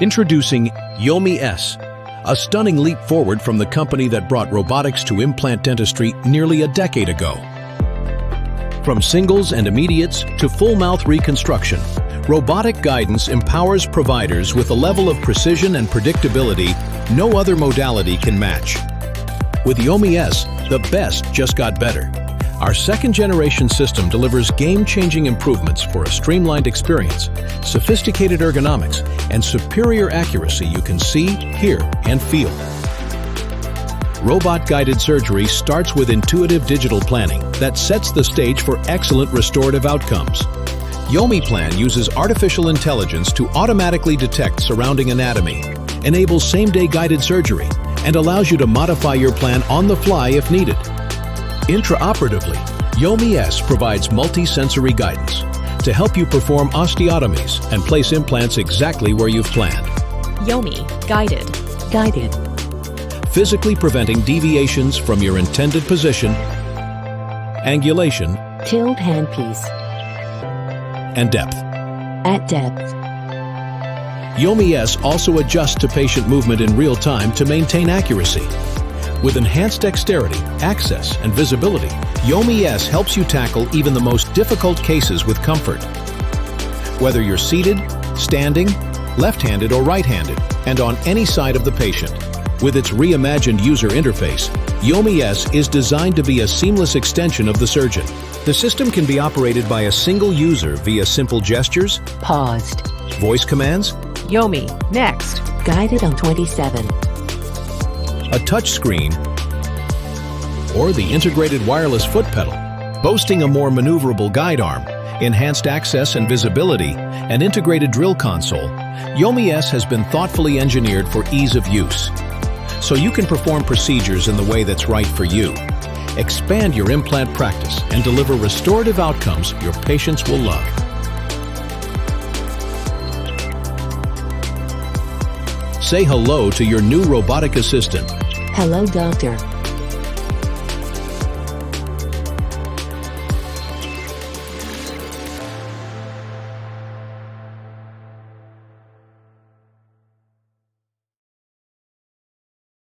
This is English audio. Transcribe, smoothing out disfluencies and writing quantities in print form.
Introducing Yomi S, a stunning leap forward from the company that brought robotics to implant dentistry nearly a decade ago. From singles and immediates to full mouth reconstruction, robotic guidance empowers providers with a level of precision and predictability no other modality can match. With Yomi S, the best just got better. Our second-generation system delivers game-changing improvements for a streamlined experience, sophisticated ergonomics, and superior accuracy you can see, hear, and feel. Robot-guided surgery starts with intuitive digital planning that sets the stage for excellent restorative outcomes. Yomi Plan uses artificial intelligence to automatically detect surrounding anatomy, enables same-day guided surgery, and allows you to modify your plan on the fly if needed. Intraoperatively, Yomi S provides multi-sensory guidance to help you perform osteotomies and place implants exactly where you've planned. Yomi Guided. Physically preventing deviations from your intended position, angulation, Tilt handpiece. and depth. At depth. Yomi S also adjusts to patient movement in real time to maintain accuracy. With enhanced dexterity, access, and visibility, Yomi S helps you tackle even the most difficult cases with comfort. Whether you're seated, standing, left-handed or right-handed, and on any side of the patient. With its reimagined user interface, Yomi S is designed to be a seamless extension of the surgeon. The system can be operated by a single user via simple gestures, Paused. voice commands, Yomi Next. Guided on 27. a touch screen, or the integrated wireless foot pedal, boasting a more maneuverable guide arm, enhanced access and visibility, and integrated drill console. Yomi S has been thoughtfully engineered for ease of use, so you can perform procedures in the way that's right for you. Expand your implant practice and deliver restorative outcomes your patients will love. Say hello to your new robotic assistant. Hello, doctor.